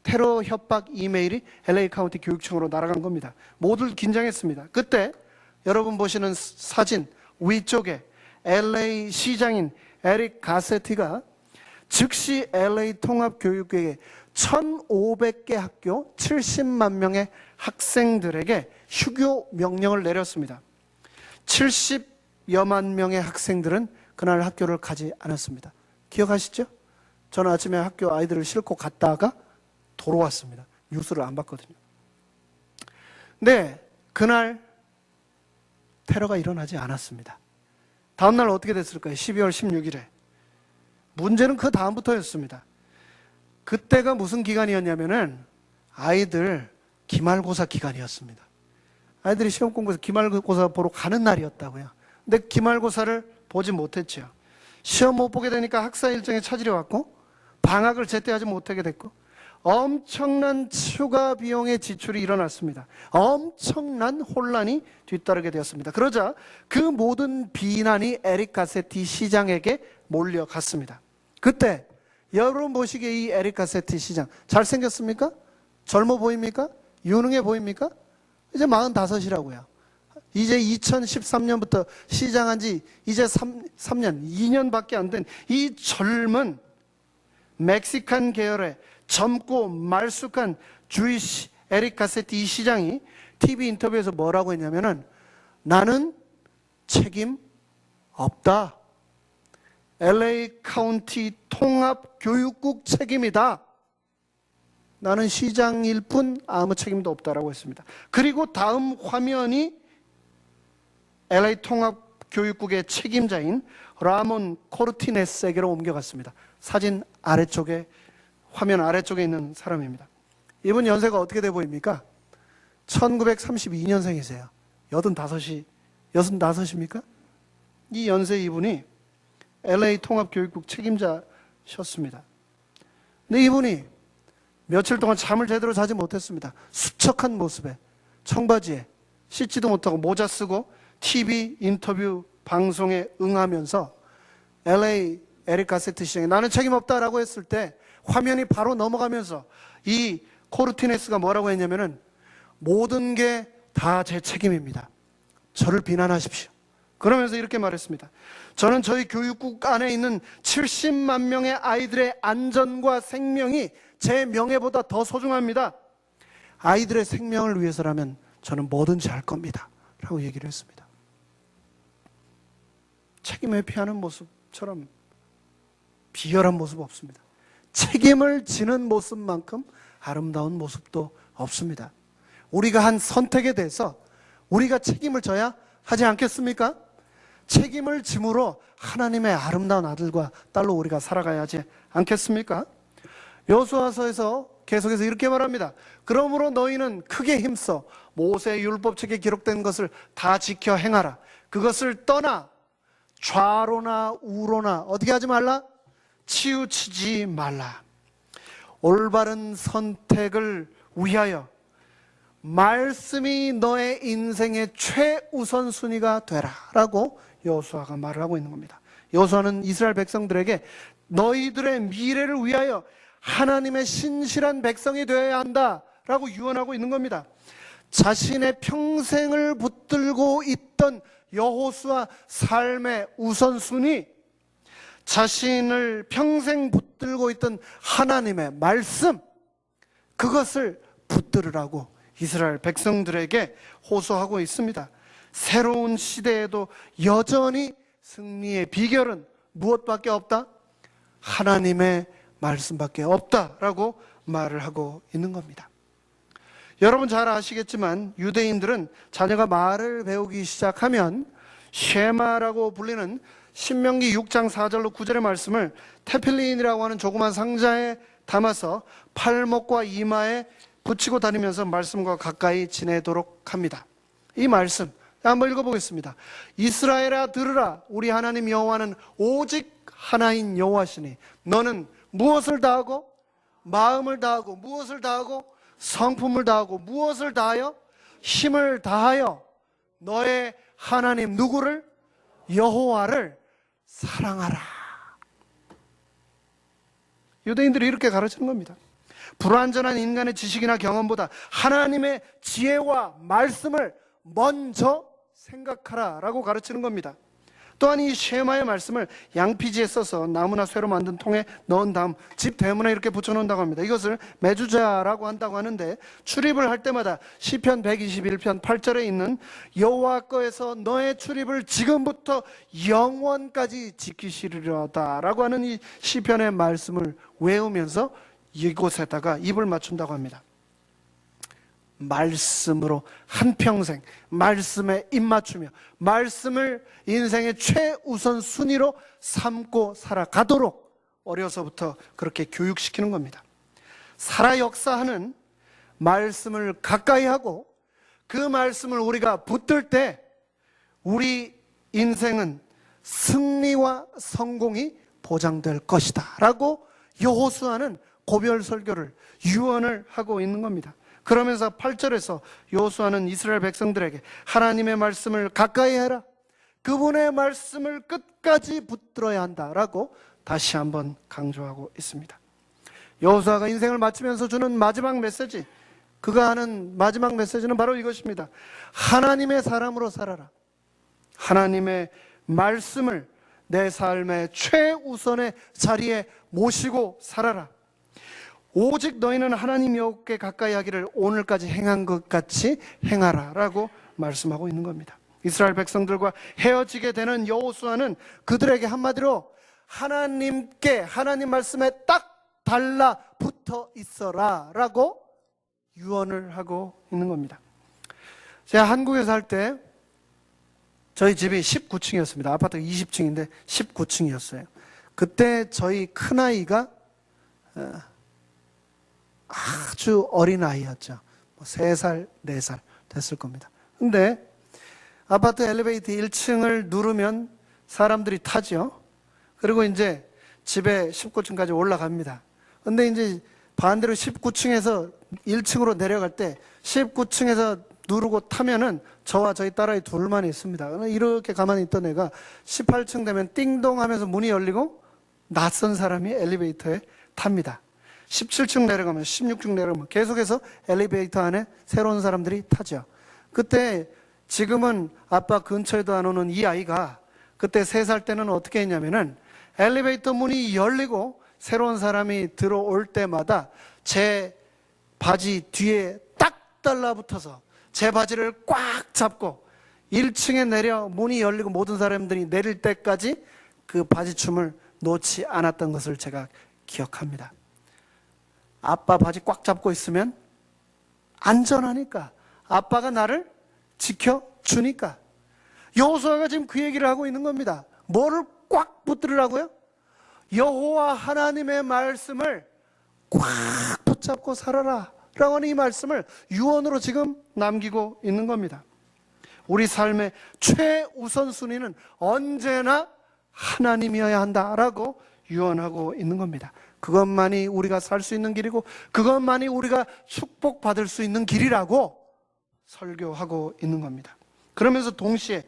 테러 협박 이메일이 LA 카운티 교육청으로 날아간 겁니다. 모두 긴장했습니다. 그때 여러분 보시는 사진 위쪽에 LA 시장인 에릭 가세티가 즉시 LA 통합교육계에 1,500개 학교 70만 명의 학생들에게 휴교 명령을 내렸습니다. 70여만 명의 학생들은 그날 학교를 가지 않았습니다. 기억하시죠? 저는 아침에 학교 아이들을 싣고 갔다가 돌아왔습니다. 뉴스를 안 봤거든요. 네, 그날 테러가 일어나지 않았습니다. 다음 날 어떻게 됐을까요? 12월 16일에. 문제는 그 다음부터였습니다. 그때가 무슨 기간이었냐면은 아이들 기말고사 기간이었습니다. 아이들이 시험 공부해서 기말고사 보러 가는 날이었다고요. 근데 기말고사를 보지 못했죠. 시험 못 보게 되니까 학사 일정에 차질이 왔고 방학을 제때하지 못하게 됐고 엄청난 추가 비용의 지출이 일어났습니다. 엄청난 혼란이 뒤따르게 되었습니다. 그러자 그 모든 비난이 에릭 가세티 시장에게 몰려갔습니다. 그때 여러분 보시기에 이 에릭 가세티 시장 잘생겼습니까? 젊어 보입니까? 유능해 보입니까? 이제 45이라고요. 이제 2013년부터 시장한 지 이제 3년, 2년밖에 안 된 이 젊은 멕시칸 계열의 젊고 말쑥한 주이시 에릭 가세티 이 시장이 TV 인터뷰에서 뭐라고 했냐면은 나는 책임 없다. LA 카운티 통합교육국 책임이다. 나는 시장일 뿐 아무 책임도 없다라고 했습니다. 그리고 다음 화면이 LA 통합교육국의 책임자인 라몬 코르티네스에게로 옮겨갔습니다. 사진 아래쪽에 화면 아래쪽에 있는 사람입니다. 이분 연세가 어떻게 돼 보입니까? 1932년생이세요. 65입니까? 이 연세 이분이 LA 통합교육국 책임자셨습니다. 근데 이분이 며칠 동안 잠을 제대로 자지 못했습니다. 수척한 모습에 청바지에 씻지도 못하고 모자 쓰고 TV 인터뷰 방송에 응하면서 LA 에릭 가세트 시장에 나는 책임 없다라고 했을 때 화면이 바로 넘어가면서 이 코르티네스가 뭐라고 했냐면은 모든 게 다 제 책임입니다. 저를 비난하십시오. 그러면서 이렇게 말했습니다. 저는 저희 교육국 안에 있는 70만 명의 아이들의 안전과 생명이 제 명예보다 더 소중합니다. 아이들의 생명을 위해서라면 저는 뭐든지 할 겁니다. 라고 얘기를 했습니다. 책임 회피하는 모습처럼 비열한 모습 없습니다. 책임을 지는 모습만큼 아름다운 모습도 없습니다. 우리가 한 선택에 대해서 우리가 책임을 져야 하지 않겠습니까? 책임을 짐으로 하나님의 아름다운 아들과 딸로 우리가 살아가야 하지 않겠습니까? 여호수아서에서 계속해서 이렇게 말합니다. 그러므로 너희는 크게 힘써 모세 율법책에 기록된 것을 다 지켜 행하라. 그것을 떠나 좌로나 우로나 어떻게 하지 말라? 치우치지 말라. 올바른 선택을 위하여 말씀이 너의 인생의 최우선순위가 되라 라고 여호수아가 말을 하고 있는 겁니다. 여호수아는 이스라엘 백성들에게 너희들의 미래를 위하여 하나님의 신실한 백성이 되어야 한다 라고 유언하고 있는 겁니다. 자신의 평생을 붙들고 있던 여호수아 삶의 우선순위, 자신을 평생 붙들고 있던 하나님의 말씀, 그것을 붙들으라고 이스라엘 백성들에게 호소하고 있습니다. 새로운 시대에도 여전히 승리의 비결은 무엇밖에 없다? 하나님의 말씀밖에 없다라고 말을 하고 있는 겁니다. 여러분 잘 아시겠지만 유대인들은 자녀가 말을 배우기 시작하면 쉐마라고 불리는 신명기 6장 4절로 9절의 말씀을 테필린이라고 하는 조그만 상자에 담아서 팔목과 이마에 붙이고 다니면서 말씀과 가까이 지내도록 합니다. 이 말씀 한번 읽어보겠습니다. 이스라엘아 들으라. 우리 하나님 여호와는 오직 하나인 여호와시니 너는 무엇을 다하고 마음을 다하고 무엇을 다하고 성품을 다하고 무엇을 다하여 힘을 다하여 너의 하나님 누구를? 여호와를 사랑하라. 유대인들이 이렇게 가르치는 겁니다. 불완전한 인간의 지식이나 경험보다 하나님의 지혜와 말씀을 먼저 생각하라 라고 가르치는 겁니다. 또한 이 쉐마의 말씀을 양피지에 써서 나무나 쇠로 만든 통에 넣은 다음 집 대문에 이렇게 붙여놓는다고 합니다. 이것을 메주자라고 한다고 하는데 출입을 할 때마다 시편 121편 8절에 있는 여호와께서 너의 출입을 지금부터 영원까지 지키시리로다 라고 하는 이 시편의 말씀을 외우면서 이곳에다가 입을 맞춘다고 합니다. 말씀으로 한평생 말씀에 입맞추며 말씀을 인생의 최우선 순위로 삼고 살아가도록 어려서부터 그렇게 교육시키는 겁니다. 살아 역사하는 말씀을 가까이 하고 그 말씀을 우리가 붙들 때 우리 인생은 승리와 성공이 보장될 것이다 라고 여호수아는 고별 설교를 유언을 하고 있는 겁니다. 그러면서 8절에서 여호수아는 이스라엘 백성들에게 하나님의 말씀을 가까이 해라. 그분의 말씀을 끝까지 붙들어야 한다라고 다시 한번 강조하고 있습니다. 여호수아가 인생을 마치면서 주는 마지막 메시지, 그가 하는 마지막 메시지는 바로 이것입니다. 하나님의 사람으로 살아라. 하나님의 말씀을 내 삶의 최우선의 자리에 모시고 살아라. 오직 너희는 하나님 여호와께 가까이 하기를 오늘까지 행한 것 같이 행하라 라고 말씀하고 있는 겁니다. 이스라엘 백성들과 헤어지게 되는 여호수아는 그들에게 한마디로 하나님께, 하나님 말씀에 딱 달라붙어 있어라 라고 유언을 하고 있는 겁니다. 제가 한국에 살 때 저희 집이 19층이었습니다. 아파트가 20층인데 19층이었어요. 그때 저희 큰아이가 아주 어린 아이였죠. 3살, 4살 됐을 겁니다. 근데 아파트 엘리베이터 1층을 누르면 사람들이 타죠. 그리고 이제 집에 19층까지 올라갑니다. 근데 이제 반대로 19층에서 1층으로 내려갈 때 19층에서 누르고 타면은 저와 저희 딸아이 둘만 있습니다. 이렇게 가만히 있던 애가 18층 되면 띵동 하면서 문이 열리고 낯선 사람이 엘리베이터에 탑니다. 17층 내려가면 16층 내려가면 계속해서 엘리베이터 안에 새로운 사람들이 타죠. 그때 지금은 아빠 근처에도 안 오는 이 아이가 그때 3살 때는 어떻게 했냐면은 엘리베이터 문이 열리고 새로운 사람이 들어올 때마다 제 바지 뒤에 딱 달라붙어서 제 바지를 꽉 잡고 1층에 내려 문이 열리고 모든 사람들이 내릴 때까지 그 바지춤을 놓지 않았던 것을 제가 기억합니다. 아빠 바지 꽉 잡고 있으면 안전하니까, 아빠가 나를 지켜주니까. 여호수아가 지금 그 얘기를 하고 있는 겁니다. 뭐를 꽉 붙들으라고요? 여호와 하나님의 말씀을 꽉 붙잡고 살아라 라고 하는 이 말씀을 유언으로 지금 남기고 있는 겁니다. 우리 삶의 최우선순위는 언제나 하나님이어야 한다라고 유언하고 있는 겁니다. 그것만이 우리가 살 수 있는 길이고 그것만이 우리가 축복받을 수 있는 길이라고 설교하고 있는 겁니다. 그러면서 동시에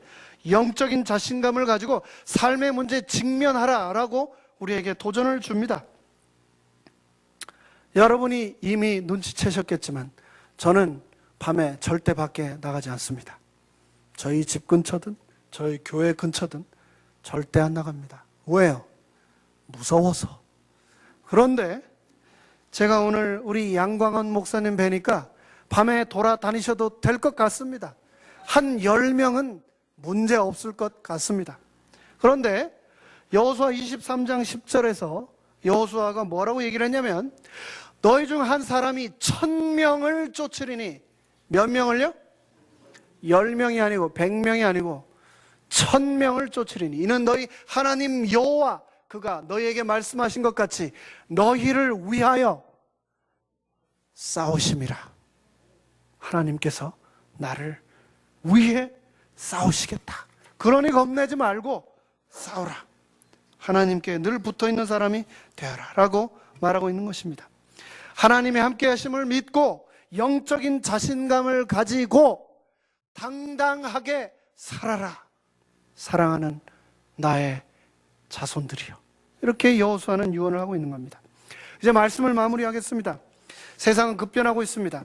영적인 자신감을 가지고 삶의 문제에 직면하라라고 우리에게 도전을 줍니다. 여러분이 이미 눈치채셨겠지만 저는 밤에 절대 밖에 나가지 않습니다. 저희 집 근처든 저희 교회 근처든 절대 안 나갑니다. 왜요? 무서워서. 그런데 제가 오늘 우리 양광원 목사님 뵈니까 밤에 돌아다니셔도 될 것 같습니다. 한 10명은 문제 없을 것 같습니다. 그런데 여호수아 23장 10절에서 여호수아가 뭐라고 얘기를 했냐면 너희 중 한 사람이 1000명을 쫓으리니 몇 명을요? 10명이 아니고 100명이 아니고 1000명을 쫓으리니 이는 너희 하나님 여호와 그가 너희에게 말씀하신 것 같이 너희를 위하여 싸우심이라. 하나님께서 나를 위해 싸우시겠다. 그러니 겁내지 말고 싸우라. 하나님께 늘 붙어있는 사람이 되어라 라고 말하고 있는 것입니다. 하나님의 함께 하심을 믿고 영적인 자신감을 가지고 당당하게 살아라. 사랑하는 나의 자손들이요. 이렇게 여호수아는 유언을 하고 있는 겁니다. 이제 말씀을 마무리하겠습니다. 세상은 급변하고 있습니다.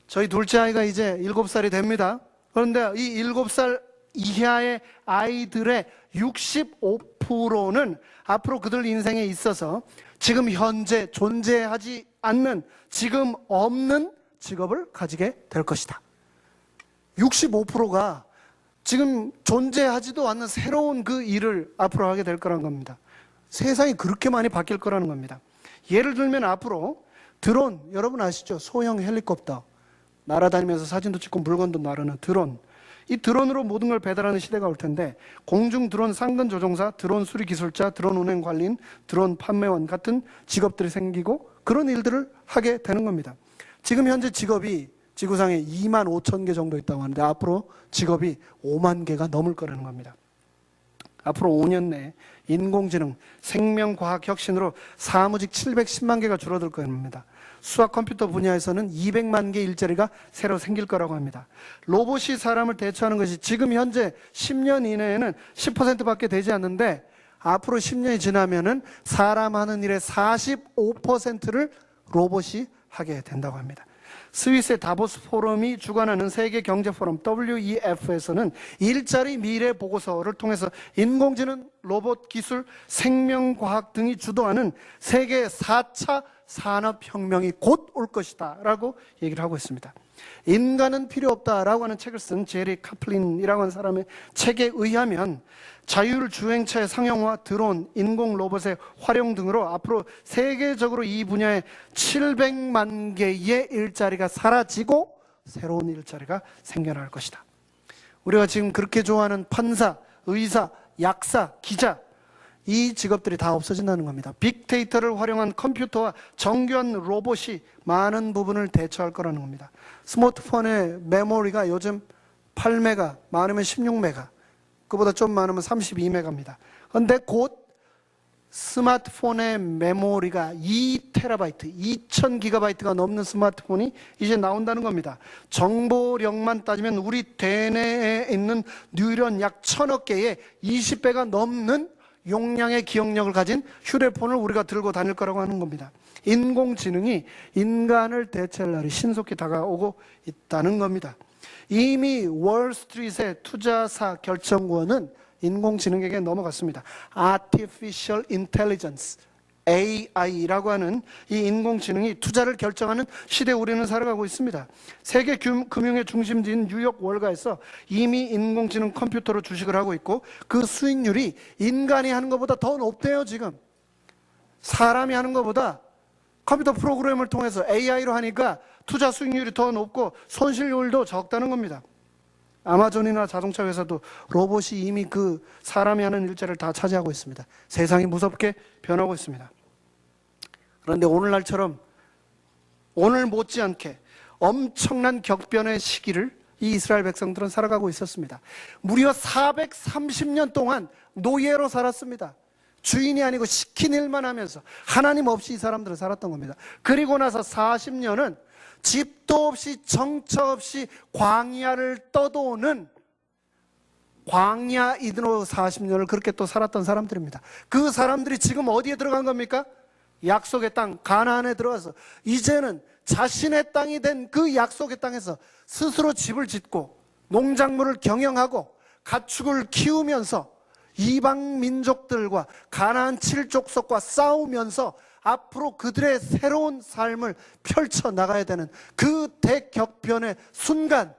저희 둘째 아이가 이제 7살이 됩니다. 그런데 이 7살 이하의 아이들의 65%는 앞으로 그들 인생에 있어서 지금 현재 존재하지 않는, 지금 없는 직업을 가지게 될 것이다. 65%가 지금 존재하지도 않는 새로운 그 일을 앞으로 하게 될 거라는 겁니다. 세상이 그렇게 많이 바뀔 거라는 겁니다. 예를 들면 앞으로 드론, 여러분 아시죠? 소형 헬리콥터, 날아다니면서 사진도 찍고 물건도 나르는 드론. 이 드론으로 모든 걸 배달하는 시대가 올 텐데 공중 드론 상근 조종사, 드론 수리 기술자, 드론 운행 관리인, 드론 판매원 같은 직업들이 생기고 그런 일들을 하게 되는 겁니다. 지금 현재 직업이 지구상에 2만 5천 개 정도 있다고 하는데 앞으로 직업이 5만 개가 넘을 거라는 겁니다. 앞으로 5년 내에 인공지능, 생명과학 혁신으로 사무직 710만 개가 줄어들 겁니다. 수학 컴퓨터 분야에서는 200만 개 일자리가 새로 생길 거라고 합니다. 로봇이 사람을 대처하는 것이 지금 현재 10년 이내에는 10%밖에 되지 않는데 앞으로 10년이 지나면은 사람 하는 일의 45%를 로봇이 하게 된다고 합니다. 스위스의 다보스 포럼이 주관하는 세계 경제 포럼 WEF에서는 일자리 미래 보고서를 통해서 인공지능, 로봇 기술, 생명과학 등이 주도하는 세계 4차 산업혁명이 곧 올 것이다 라고 얘기를 하고 있습니다. 인간은 필요 없다라고 하는 책을 쓴 제리 카플린이라고 하는 사람의 책에 의하면 자율주행차의 상용화, 드론, 인공 로봇의 활용 등으로 앞으로 세계적으로 이 분야에 700만 개의 일자리가 사라지고 새로운 일자리가 생겨날 것이다. 우리가 지금 그렇게 좋아하는 판사, 의사, 약사, 기자, 이 직업들이 다 없어진다는 겁니다. 빅데이터를 활용한 컴퓨터와 정교한 로봇이 많은 부분을 대처할 거라는 겁니다. 스마트폰의 메모리가 요즘 8메가, 많으면 16메가, 그보다 좀 많으면 32메가입니다. 그런데 곧 스마트폰의 메모리가 2TB, 2000GB 넘는 스마트폰이 이제 나온다는 겁니다. 정보력만 따지면 우리 대뇌에 있는 뉴런 약 1000억 개의 20배가 넘는 용량의 기억력을 가진 휴대폰을 우리가 들고 다닐 거라고 하는 겁니다. 인공지능이 인간을 대체할 날이 신속히 다가오고 있다는 겁니다. 이미 월스트리트의 투자사 결정권은 인공지능에게 넘어갔습니다. Artificial Intelligence, AI라고 하는 이 인공지능이 투자를 결정하는 시대에 우리는 살아가고 있습니다. 세계 금융의 중심지인 뉴욕 월가에서 이미 인공지능 컴퓨터로 주식을 하고 있고 그 수익률이 인간이 하는 것보다 더 높대요. 지금 사람이 하는 것보다 컴퓨터 프로그램을 통해서 AI로 하니까 투자 수익률이 더 높고 손실률도 적다는 겁니다. 아마존이나 자동차 회사도 로봇이 이미 그 사람이 하는 일자리를 다 차지하고 있습니다. 세상이 무섭게 변하고 있습니다. 그런데 오늘날처럼 오늘 못지않게 엄청난 격변의 시기를 이 이스라엘 백성들은 살아가고 있었습니다. 무려 430년 동안 노예로 살았습니다. 주인이 아니고 시킨 일만 하면서 하나님 없이 이 사람들은 살았던 겁니다. 그리고 나서 40년은 집도 없이 정처 없이 광야를 떠도는 광야 이드로 40년을 그렇게 또 살았던 사람들입니다. 그 사람들이 지금 어디에 들어간 겁니까? 약속의 땅 가나안에 들어가서 이제는 자신의 땅이 된 그 약속의 땅에서 스스로 집을 짓고 농작물을 경영하고 가축을 키우면서 이방 민족들과 가나안 7족속과 싸우면서 앞으로 그들의 새로운 삶을 펼쳐나가야 되는 그 대격변의 순간,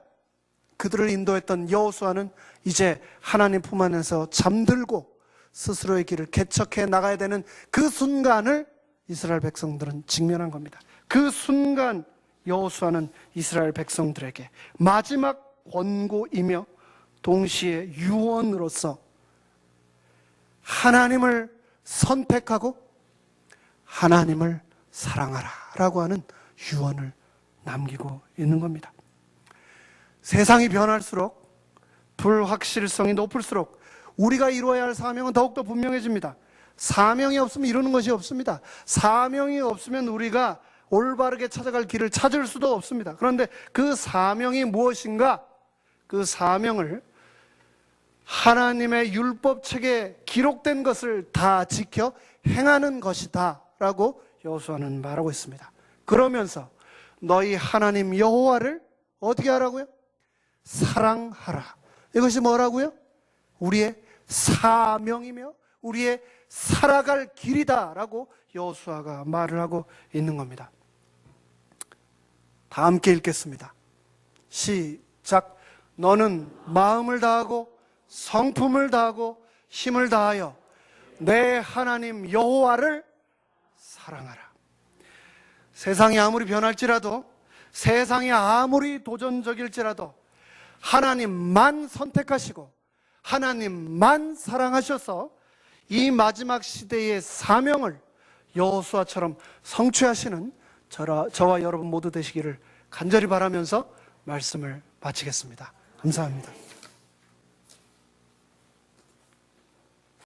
그들을 인도했던 여호수아는 이제 하나님 품 안에서 잠들고 스스로의 길을 개척해 나가야 되는 그 순간을 이스라엘 백성들은 직면한 겁니다. 그 순간 여호수아는 이스라엘 백성들에게 마지막 권고이며 동시에 유언으로서 하나님을 선택하고 하나님을 사랑하라 라고 하는 유언을 남기고 있는 겁니다. 세상이 변할수록 불확실성이 높을수록 우리가 이루어야 할 사명은 더욱더 분명해집니다. 사명이 없으면 이루는 것이 없습니다. 사명이 없으면 우리가 올바르게 찾아갈 길을 찾을 수도 없습니다. 그런데 그 사명이 무엇인가? 그 사명을 하나님의 율법책에 기록된 것을 다 지켜 행하는 것이다 라고 여호수아는 말하고 있습니다. 그러면서 너희 하나님 여호와를 어떻게 하라고요? 사랑하라. 이것이 뭐라고요? 우리의 사명이며 우리의 살아갈 길이다 라고 여호수아가 말을 하고 있는 겁니다. 다 함께 읽겠습니다. 시작. 너는 마음을 다하고 성품을 다하고 힘을 다하여 내 하나님 여호와를 사랑하라. 세상이 아무리 변할지라도, 세상이 아무리 도전적일지라도 하나님만 선택하시고 하나님만 사랑하셔서 이 마지막 시대의 사명을 여호수아처럼 성취하시는 저와 여러분 모두 되시기를 간절히 바라면서 말씀을 마치겠습니다. 감사합니다.